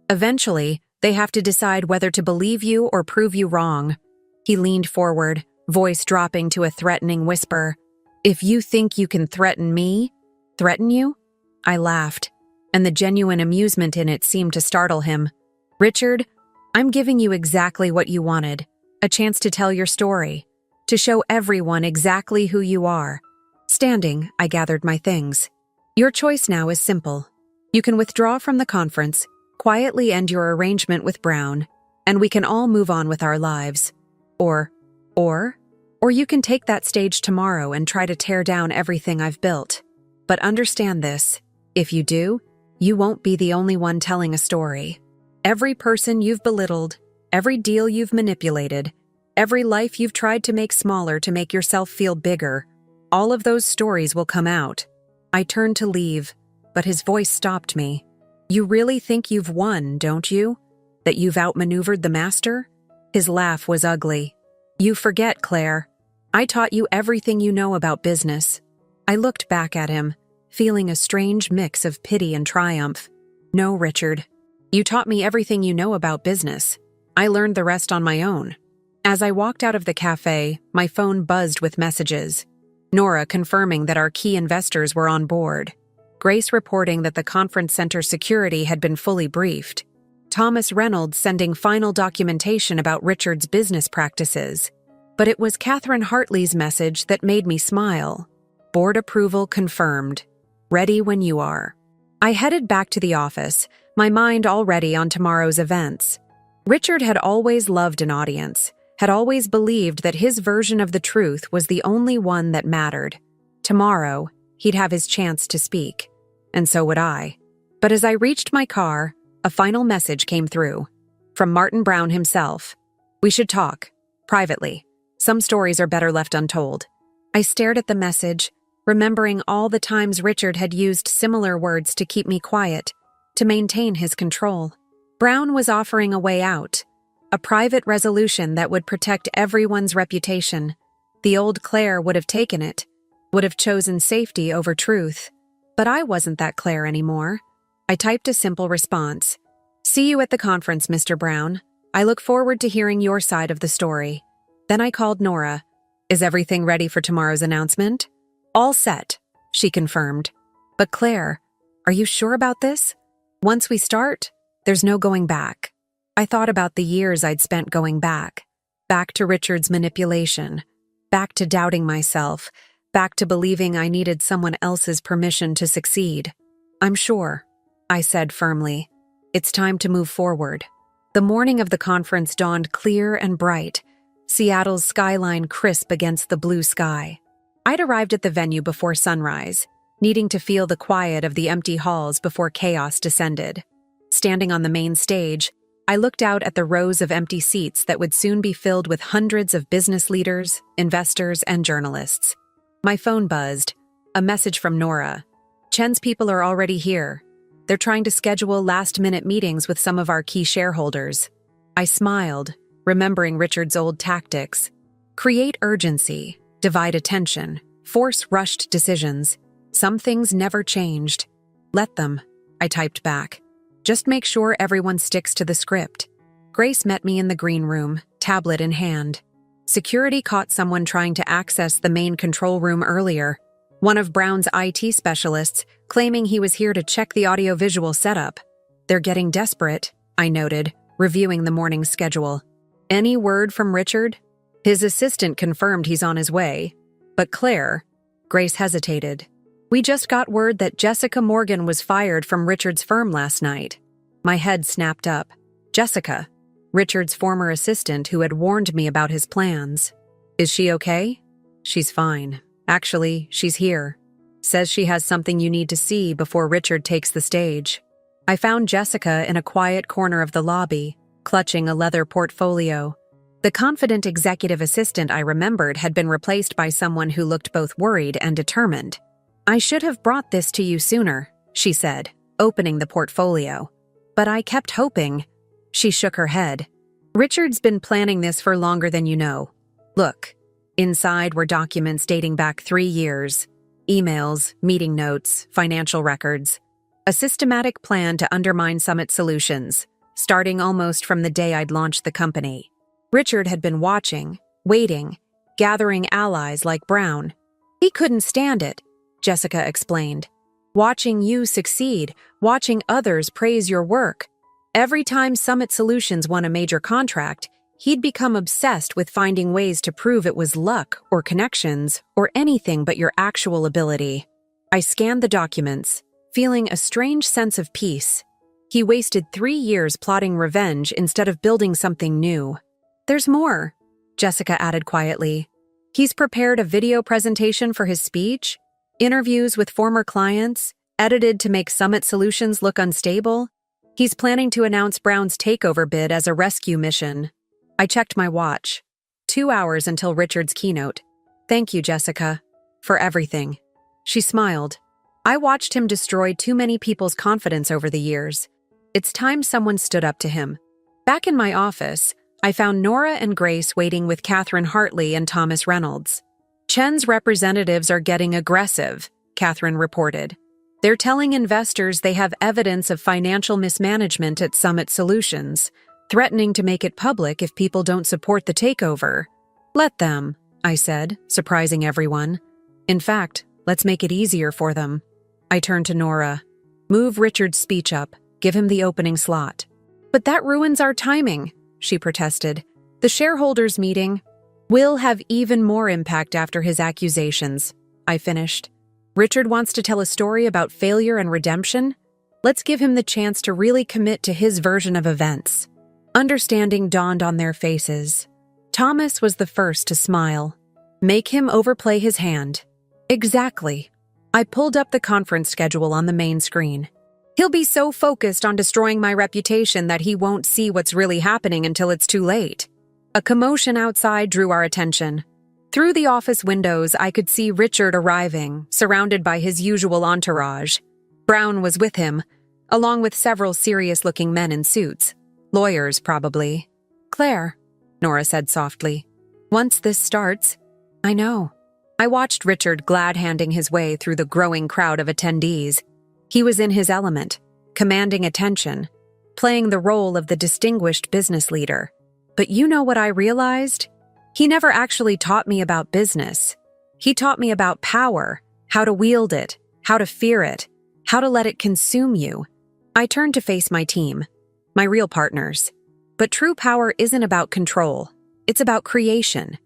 Eventually, they have to decide whether to believe you or prove you wrong. He leaned forward, voice dropping to a threatening whisper. If you think you can threaten me? Threaten you? I laughed, and the genuine amusement in it seemed to startle him. Richard, I'm giving you exactly what you wanted. A chance to tell your story. To show everyone exactly who you are. Standing, I gathered my things. Your choice now is simple. You can withdraw from the conference, quietly end your arrangement with Brown, and we can all move on with our lives. Or you can take that stage tomorrow and try to tear down everything I've built. But understand this, if you do, you won't be the only one telling a story. Every person you've belittled, every deal you've manipulated, every life you've tried to make smaller to make yourself feel bigger, all of those stories will come out. I turned to leave, but his voice stopped me. You really think you've won, don't you? That you've outmaneuvered the master? His laugh was ugly. You forget, Claire. I taught you everything you know about business. I looked back at him, feeling a strange mix of pity and triumph. No, Richard. You taught me everything you know about business. I learned the rest on my own. As I walked out of the cafe, my phone buzzed with messages. Nora confirming that our key investors were on board. Grace reporting that the conference center security had been fully briefed. Thomas Reynolds sending final documentation about Richard's business practices. But it was Catherine Hartley's message that made me smile. Board approval confirmed. Ready when you are. I headed back to the office, my mind already on tomorrow's events. Richard had always loved an audience, had always believed that his version of the truth was the only one that mattered. Tomorrow, he'd have his chance to speak. And so would I. But as I reached my car, a final message came through. From Martin Brown himself. We should talk. Privately. Some stories are better left untold. I stared at the message, remembering all the times Richard had used similar words to keep me quiet, to maintain his control. Brown was offering a way out. A private resolution that would protect everyone's reputation. The old Claire would have taken it, would have chosen safety over truth. But I wasn't that Claire anymore. I typed a simple response. See you at the conference, Mr. Brown. I look forward to hearing your side of the story. Then I called Nora. Is everything ready for tomorrow's announcement? All set, she confirmed. But Claire, are you sure about this? Once we start, there's no going back. I thought about the years I'd spent going back. Back to Richard's manipulation. Back to doubting myself. Back to believing I needed someone else's permission to succeed. I'm sure, I said firmly. It's time to move forward. The morning of the conference dawned clear and bright, Seattle's skyline crisp against the blue sky. I'd arrived at the venue before sunrise, needing to feel the quiet of the empty halls before chaos descended. Standing on the main stage, I looked out at the rows of empty seats that would soon be filled with hundreds of business leaders, investors, and journalists. My phone buzzed. A message from Nora. Chen's people are already here. They're trying to schedule last-minute meetings with some of our key shareholders. I smiled, remembering Richard's old tactics. Create urgency, divide attention, force rushed decisions. Some things never changed. Let them, I typed back. Just make sure everyone sticks to the script. Grace met me in the green room, tablet in hand. Security caught someone trying to access the main control room earlier. One of Brown's IT specialists, claiming he was here to check the audiovisual setup. They're getting desperate, I noted, reviewing the morning's schedule. Any word from Richard? His assistant confirmed he's on his way. But Claire, Grace hesitated. We just got word that Jessica Morgan was fired from Richard's firm last night. My head snapped up. Jessica, Richard's former assistant who had warned me about his plans. Is she okay? She's fine. Actually, she's here. Says she has something you need to see before Richard takes the stage. I found Jessica in a quiet corner of the lobby, clutching a leather portfolio. The confident executive assistant I remembered had been replaced by someone who looked both worried and determined. I should have brought this to you sooner, she said, opening the portfolio. But I kept hoping. She shook her head. Richard's been planning this for longer than you know. Look, inside were documents dating back 3 years. Emails, meeting notes, financial records. A systematic plan to undermine Summit Solutions, starting almost from the day I'd launched the company. Richard had been watching, waiting, gathering allies like Brown. He couldn't stand it, Jessica explained. Watching you succeed, watching others praise your work. Every time Summit Solutions won a major contract, he'd become obsessed with finding ways to prove it was luck or connections or anything but your actual ability. I scanned the documents, feeling a strange sense of peace. He wasted 3 years plotting revenge instead of building something new. There's more, Jessica added quietly. He's prepared a video presentation for his speech, interviews with former clients, edited to make Summit Solutions look unstable. He's planning to announce Brown's takeover bid as a rescue mission. I checked my watch. 2 hours until Richard's keynote. Thank you, Jessica, for everything. She smiled. I watched him destroy too many people's confidence over the years. It's time someone stood up to him. Back in my office, I found Nora and Grace waiting with Catherine Hartley and Thomas Reynolds. Chen's representatives are getting aggressive, Catherine reported. They're telling investors they have evidence of financial mismanagement at Summit Solutions, threatening to make it public if people don't support the takeover. Let them, I said, surprising everyone. In fact, let's make it easier for them. I turned to Nora. Move Richard's speech up. Give him the opening slot. But that ruins our timing, she protested. The shareholders' meeting will have even more impact after his accusations, I finished. Richard wants to tell a story about failure and redemption. Let's give him the chance to really commit to his version of events. Understanding dawned on their faces. Thomas was the first to smile. Make him overplay his hand. Exactly. I pulled up the conference schedule on the main screen. He'll be so focused on destroying my reputation that he won't see what's really happening until it's too late. A commotion outside drew our attention. Through the office windows, I could see Richard arriving, surrounded by his usual entourage. Brown was with him, along with several serious-looking men in suits. Lawyers, probably. Claire, Nora said softly. Once this starts, I know. I watched Richard glad-handing his way through the growing crowd of attendees. He was in his element, commanding attention, playing the role of the distinguished business leader. But you know what I realized? He never actually taught me about business. He taught me about power, how to wield it, how to fear it, how to let it consume you. I turned to face my team, my real partners. But true power isn't about control. It's about creation.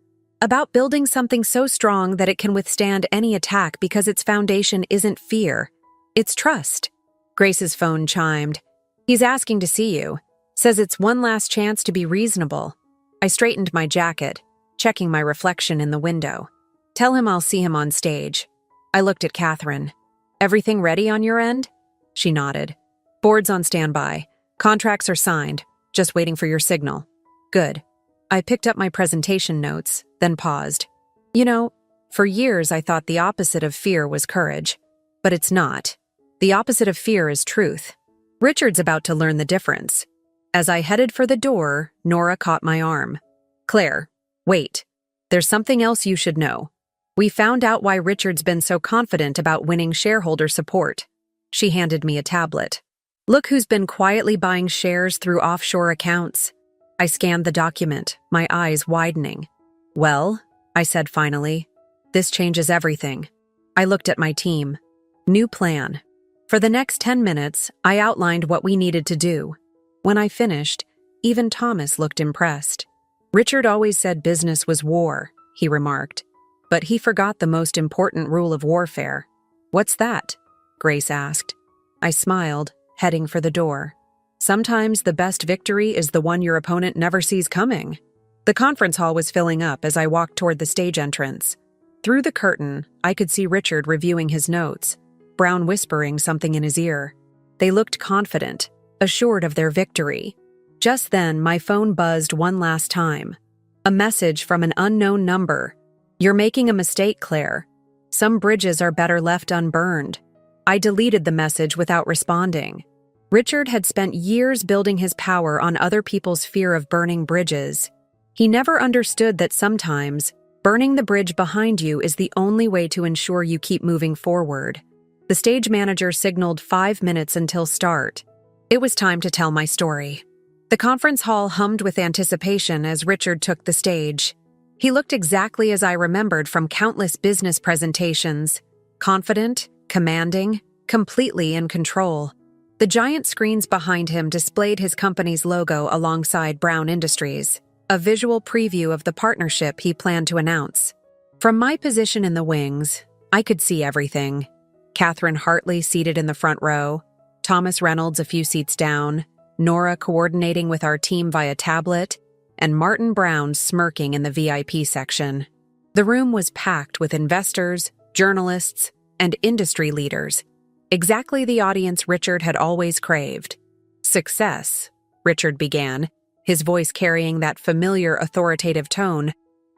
About building something so strong that it can withstand any attack because its foundation isn't fear. It's trust. Grace's phone chimed. He's asking to see you. Says it's one last chance to be reasonable. I straightened my jacket, checking my reflection in the window. Tell him I'll see him on stage. I looked at Catherine. Everything ready on your end? She nodded. Board's on standby. Contracts are signed. Just waiting for your signal. Good. I picked up my presentation notes, then paused. You know, for years I thought the opposite of fear was courage. But it's not. The opposite of fear is truth. Richard's about to learn the difference. As I headed for the door, Nora caught my arm. Claire, wait. There's something else you should know. We found out why Richard's been so confident about winning shareholder support. She handed me a tablet. Look who's been quietly buying shares through offshore accounts. I scanned the document, my eyes widening. Well, I said finally, this changes everything. I looked at my team. New plan. For the next 10 minutes, I outlined what we needed to do. When I finished, even Thomas looked impressed. Richard always said business was war, he remarked. But he forgot the most important rule of warfare. What's that? Grace asked. I smiled, heading for the door. Sometimes the best victory is the one your opponent never sees coming. The conference hall was filling up as I walked toward the stage entrance. Through the curtain, I could see Richard reviewing his notes, Brown whispering something in his ear. They looked confident, assured of their victory. Just then, my phone buzzed one last time. A message from an unknown number. You're making a mistake, Claire. Some bridges are better left unburned. I deleted the message without responding. Richard had spent years building his power on other people's fear of burning bridges. He never understood that sometimes, burning the bridge behind you is the only way to ensure you keep moving forward. The stage manager signaled 5 minutes until start. It was time to tell my story. The conference hall hummed with anticipation as Richard took the stage. He looked exactly as I remembered from countless business presentations, confident, commanding, completely in control. The giant screens behind him displayed his company's logo alongside Brown Industries, a visual preview of the partnership he planned to announce. From my position in the wings, I could see everything. Catherine Hartley seated in the front row, Thomas Reynolds a few seats down, Nora coordinating with our team via tablet, and Martin Brown smirking in the VIP section. The room was packed with investors, journalists, and industry leaders, exactly the audience Richard had always craved. Success, Richard began, his voice carrying that familiar authoritative tone,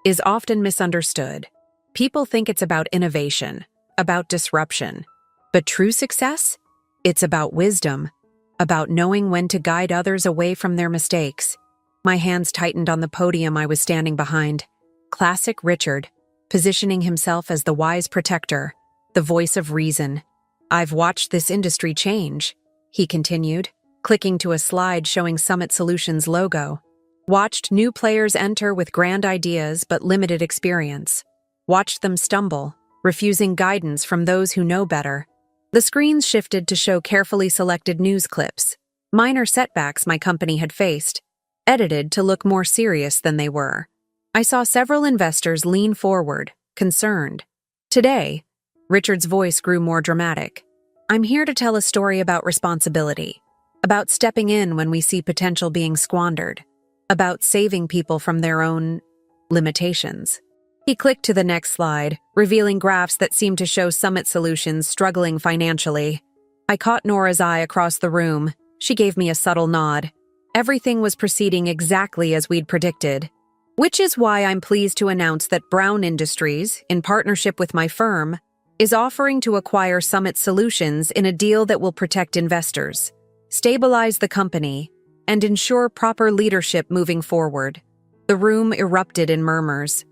is often misunderstood. People think it's about innovation, about disruption. But true success? It's about wisdom, about knowing when to guide others away from their mistakes. My hands tightened on the podium I was standing behind. Classic Richard, positioning himself as the wise protector, the voice of reason. I've watched this industry change, he continued, clicking to a slide showing Summit Solutions' logo. Watched new players enter with grand ideas but limited experience. Watched them stumble, refusing guidance from those who know better. The screens shifted to show carefully selected news clips, minor setbacks my company had faced, edited to look more serious than they were. I saw several investors lean forward, concerned. Today, Richard's voice grew more dramatic. I'm here to tell a story about responsibility, about stepping in when we see potential being squandered, about saving people from their own limitations. He clicked to the next slide, revealing graphs that seemed to show Summit Solutions struggling financially. I caught Nora's eye across the room. She gave me a subtle nod. Everything was proceeding exactly as we'd predicted. Which is why I'm pleased to announce that Brown Industries, in partnership with my firm, is offering to acquire Summit Solutions in a deal that will protect investors, stabilize the company, and ensure proper leadership moving forward. The room erupted in murmurs.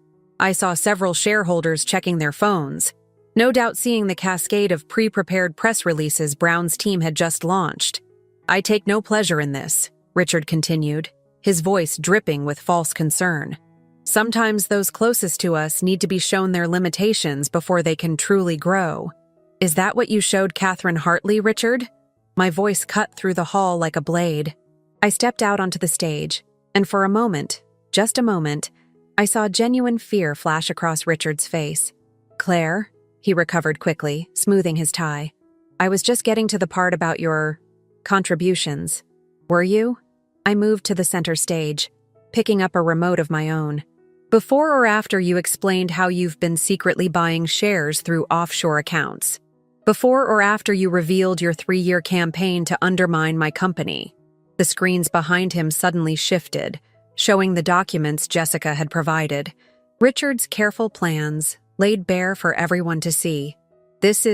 I saw several shareholders checking their phones, no doubt seeing the cascade of pre-prepared press releases Brown's team had just launched. I take no pleasure in this, Richard continued, his voice dripping with false concern. Sometimes those closest to us need to be shown their limitations before they can truly grow. Is that what you showed Catherine Hartley, Richard? My voice cut through the hall like a blade. I stepped out onto the stage, and for a moment, just a moment, I saw genuine fear flash across Richard's face. Claire, he recovered quickly, smoothing his tie. I was just getting to the part about your contributions. Were you? I moved to the center stage, picking up a remote of my own. Before or after you explained how you've been secretly buying shares through offshore accounts? Before or after you revealed your 3-year campaign to undermine my company? The screens behind him suddenly shifted, showing the documents Jessica had provided. Richard's careful plans, laid bare for everyone to see. This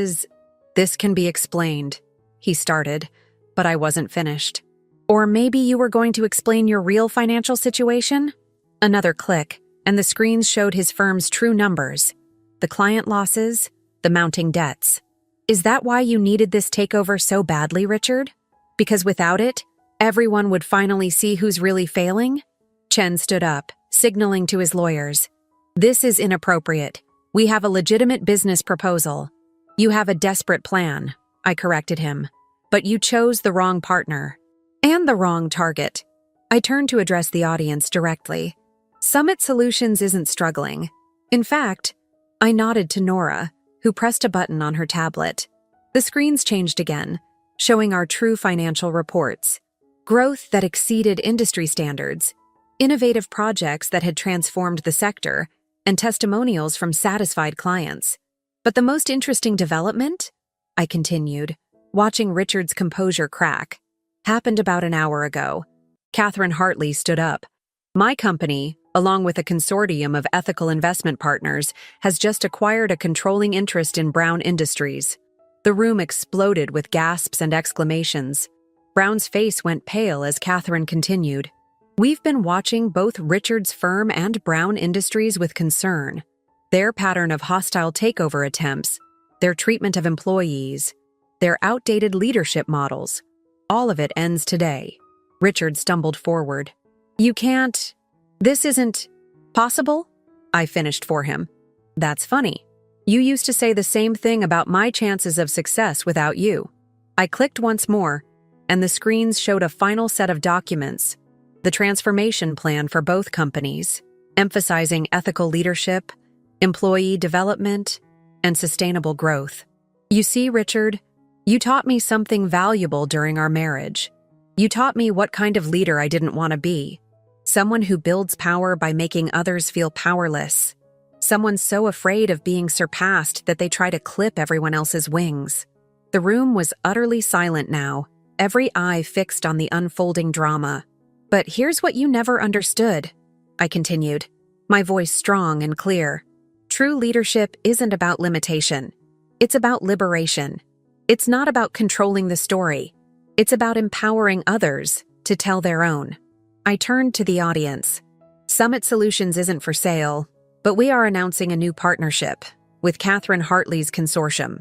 can be explained, he started, but I wasn't finished. Or maybe you were going to explain your real financial situation? Another click, and the screens showed his firm's true numbers. The client losses, the mounting debts. Is that why you needed this takeover so badly, Richard? Because without it, everyone would finally see who's really failing? Chen stood up, signaling to his lawyers. This is inappropriate. We have a legitimate business proposal. You have a desperate plan, I corrected him. But you chose the wrong partner. And the wrong target. I turned to address the audience directly. Summit Solutions isn't struggling. In fact, I nodded to Nora, who pressed a button on her tablet. The screens changed again, showing our true financial reports. Growth that exceeded industry standards, innovative projects that had transformed the sector, and testimonials from satisfied clients. But the most interesting development, I continued, watching Richard's composure crack, happened about an hour ago. Catherine Hartley stood up. My company, along with a consortium of ethical investment partners, has just acquired a controlling interest in Brown Industries. The room exploded with gasps and exclamations. Brown's face went pale as Catherine continued. We've been watching both Richard's firm and Brown Industries with concern. Their pattern of hostile takeover attempts, their treatment of employees, their outdated leadership models, all of it ends today. Richard stumbled forward. You can't. This isn't possible? I finished for him. That's funny. You used to say the same thing about my chances of success without you. I clicked once more, and the screens showed a final set of documents, the transformation plan for both companies, emphasizing ethical leadership, employee development, and sustainable growth. You see, Richard, you taught me something valuable during our marriage. You taught me what kind of leader I didn't want to be. Someone who builds power by making others feel powerless. Someone so afraid of being surpassed that they try to clip everyone else's wings. The room was utterly silent now, every eye fixed on the unfolding drama. But here's what you never understood, I continued, my voice strong and clear. True leadership isn't about limitation. It's about liberation. It's not about controlling the story. It's about empowering others to tell their own. I turned to the audience. Summit Solutions isn't for sale, but we are announcing a new partnership with Catherine Hartley's consortium.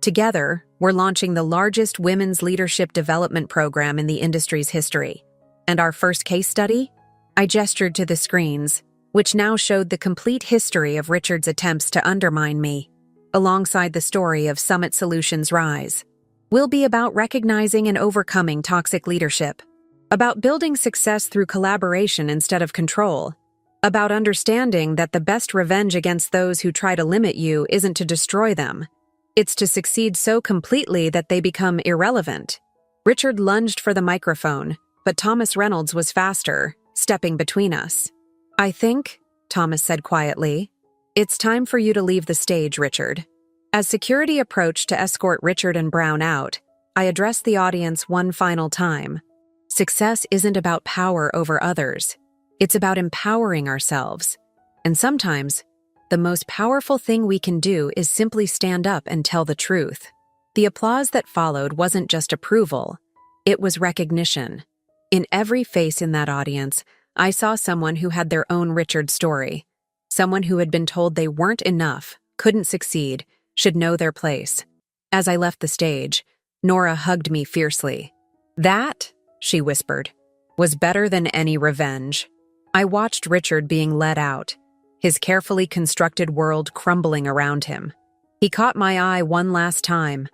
Together, we're launching the largest women's leadership development program in the industry's history. And our first case study? I gestured to the screens, which now showed the complete history of Richard's attempts to undermine me, alongside the story of Summit Solutions' rise. Will be about recognizing and overcoming toxic leadership, about building success through collaboration instead of control, about understanding that the best revenge against those who try to limit you isn't to destroy them. It's to succeed so completely that they become irrelevant. Richard lunged for the microphone, but Thomas Reynolds was faster, stepping between us. I think, Thomas said quietly, it's time for you to leave the stage, Richard. As security approached to escort Richard and Brown out, I addressed the audience one final time. Success isn't about power over others. It's about empowering ourselves. And sometimes, the most powerful thing we can do is simply stand up and tell the truth. The applause that followed wasn't just approval, it was recognition. In every face in that audience, I saw someone who had their own Richard story. Someone who had been told they weren't enough, couldn't succeed, should know their place. As I left the stage, Nora hugged me fiercely. That, she whispered, was better than any revenge. I watched Richard being led out, his carefully constructed world crumbling around him. He caught my eye one last time,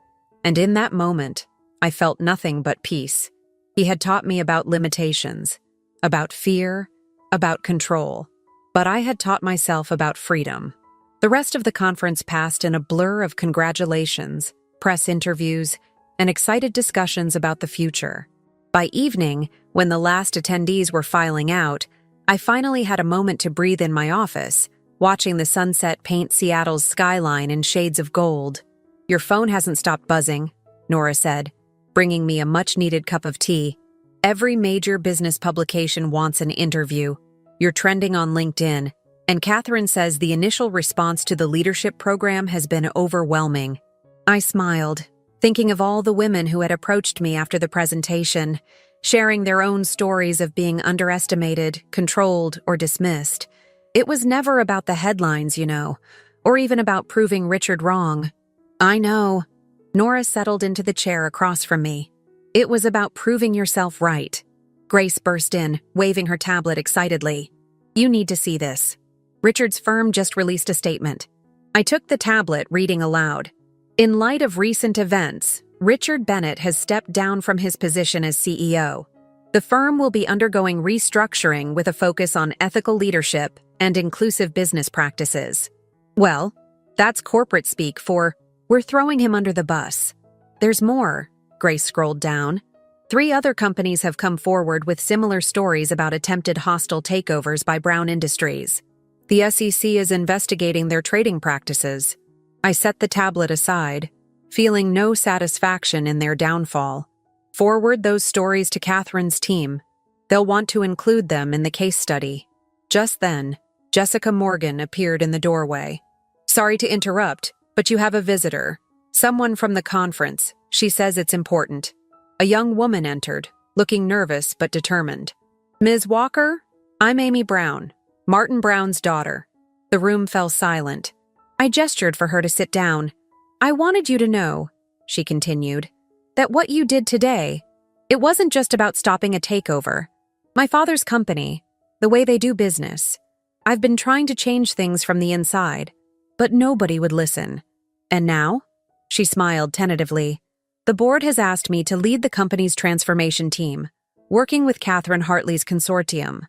and in that moment, I felt nothing but peace. He had taught me about limitations, about fear, about control, but I had taught myself about freedom. The rest of the conference passed in a blur of congratulations, press interviews, and excited discussions about the future. By evening, when the last attendees were filing out, I finally had a moment to breathe in my office, watching the sunset paint Seattle's skyline in shades of gold. Your phone hasn't stopped buzzing, Nora said, bringing me a much-needed cup of tea. Every major business publication wants an interview. You're trending on LinkedIn, and Catherine says the initial response to the leadership program has been overwhelming. I smiled, thinking of all the women who had approached me after the presentation, sharing their own stories of being underestimated, controlled, or dismissed. It was never about the headlines, or even about proving Richard wrong. I know. Nora settled into the chair across from me. It was about proving yourself right. Grace burst in, waving her tablet excitedly. You need to see this. Richard's firm just released a statement. I took the tablet, reading aloud. In light of recent events, Richard Bennett has stepped down from his position as CEO. The firm will be undergoing restructuring with a focus on ethical leadership and inclusive business practices. Well, that's corporate speak for, we're throwing him under the bus. There's more, Grace scrolled down. 3 other companies have come forward with similar stories about attempted hostile takeovers by Brown Industries. The SEC is investigating their trading practices. I set the tablet aside, feeling no satisfaction in their downfall. Forward those stories to Catherine's team. They'll want to include them in the case study. Just then, Jessica Morgan appeared in the doorway. Sorry to interrupt, but you have a visitor. Someone from the conference. She says it's important. A young woman entered, looking nervous but determined. Ms. Walker, I'm Amy Brown, Martin Brown's daughter. The room fell silent. I gestured for her to sit down. I wanted you to know, she continued, that what you did today, It wasn't just about stopping a takeover. My father's company, the way they do business. I've been trying to change things from the inside, but nobody would listen. And now? She smiled tentatively. The board has asked me to lead the company's transformation team, working with Catherine Hartley's consortium.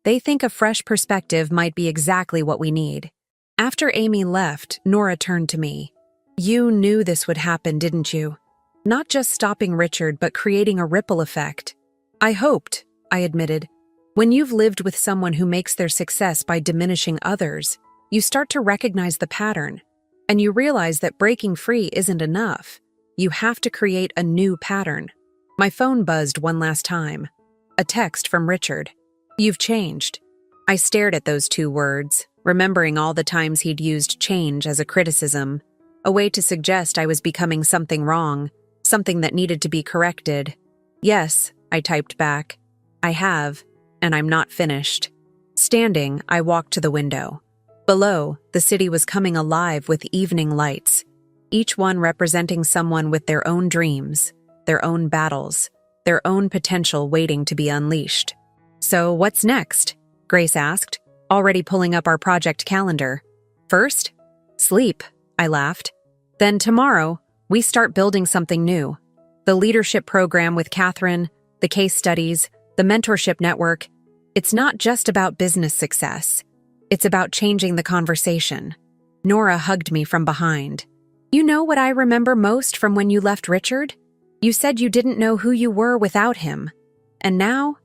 They think a fresh perspective might be exactly what we need. After Amy left, Nora turned to me. You knew this would happen, didn't you? Not just stopping Richard, but creating a ripple effect. I hoped, I admitted. When you've lived with someone who makes their success by diminishing others, you start to recognize the pattern, and you realize that breaking free isn't enough. You have to create a new pattern. My phone buzzed one last time. A text from Richard. You've changed. I stared at those two words, remembering all the times he'd used change as a criticism, a way to suggest I was becoming something wrong, something that needed to be corrected. Yes, I typed back. I have, and I'm not finished. Standing, I walked to the window. Below, the city was coming alive with evening lights, each one representing someone with their own dreams, their own battles, their own potential waiting to be unleashed. So what's next? Grace asked, already pulling up our project calendar. First, sleep, I laughed. Then tomorrow, we start building something new. The leadership program with Catherine, the case studies, the mentorship network. It's not just about business success. It's about changing the conversation. Nora hugged me from behind. You know what I remember most from when you left Richard? You said you didn't know who you were without him. And now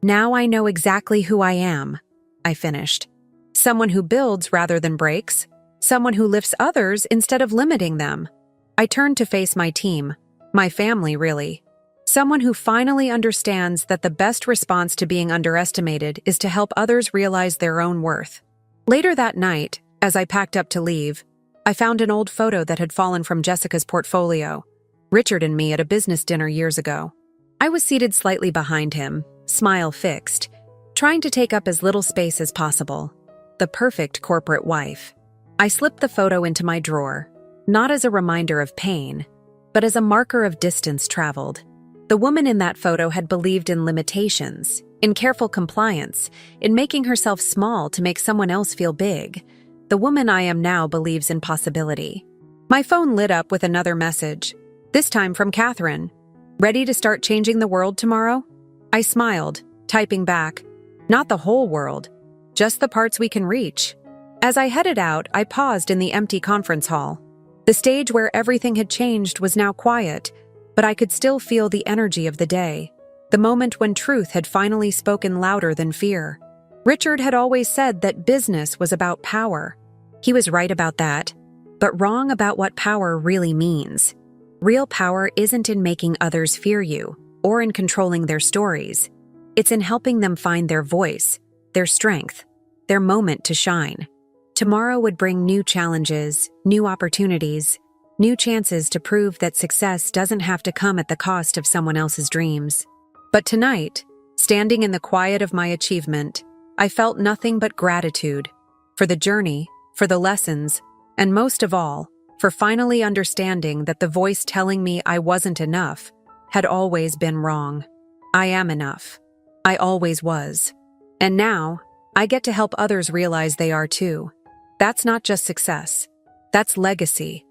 I know exactly who I am, I finished. Someone who builds rather than breaks. Someone who lifts others instead of limiting them. I turned to face my team, my family really. Someone who finally understands that the best response to being underestimated is to help others realize their own worth. Later that night, as I packed up to leave, I found an old photo that had fallen from Jessica's portfolio. Richard and me at a business dinner years ago. I was seated slightly behind him, smile fixed, trying to take up as little space as possible. The perfect corporate wife. I slipped the photo into my drawer, not as a reminder of pain, but as a marker of distance traveled. The woman in that photo had believed in limitations, in careful compliance, in making herself small to make someone else feel big. The woman I am now believes in possibility. My phone lit up with another message, this time from Catherine. Ready to start changing the world tomorrow? I smiled, typing back, not the whole world, just the parts we can reach. As I headed out, I paused in the empty conference hall. The stage where everything had changed was now quiet, but I could still feel the energy of the day, the moment when truth had finally spoken louder than fear. Richard had always said that business was about power. He was right about that, but wrong about what power really means. Real power isn't in making others fear you or in controlling their stories. It's in helping them find their voice, their strength, their moment to shine. Tomorrow would bring new challenges, new opportunities, new chances to prove that success doesn't have to come at the cost of someone else's dreams. But tonight, standing in the quiet of my achievement, I felt nothing but gratitude for the journey, for the lessons, and most of all, for finally understanding that the voice telling me I wasn't enough had always been wrong. I am enough. I always was. And now, I get to help others realize they are too. That's not just success. That's legacy.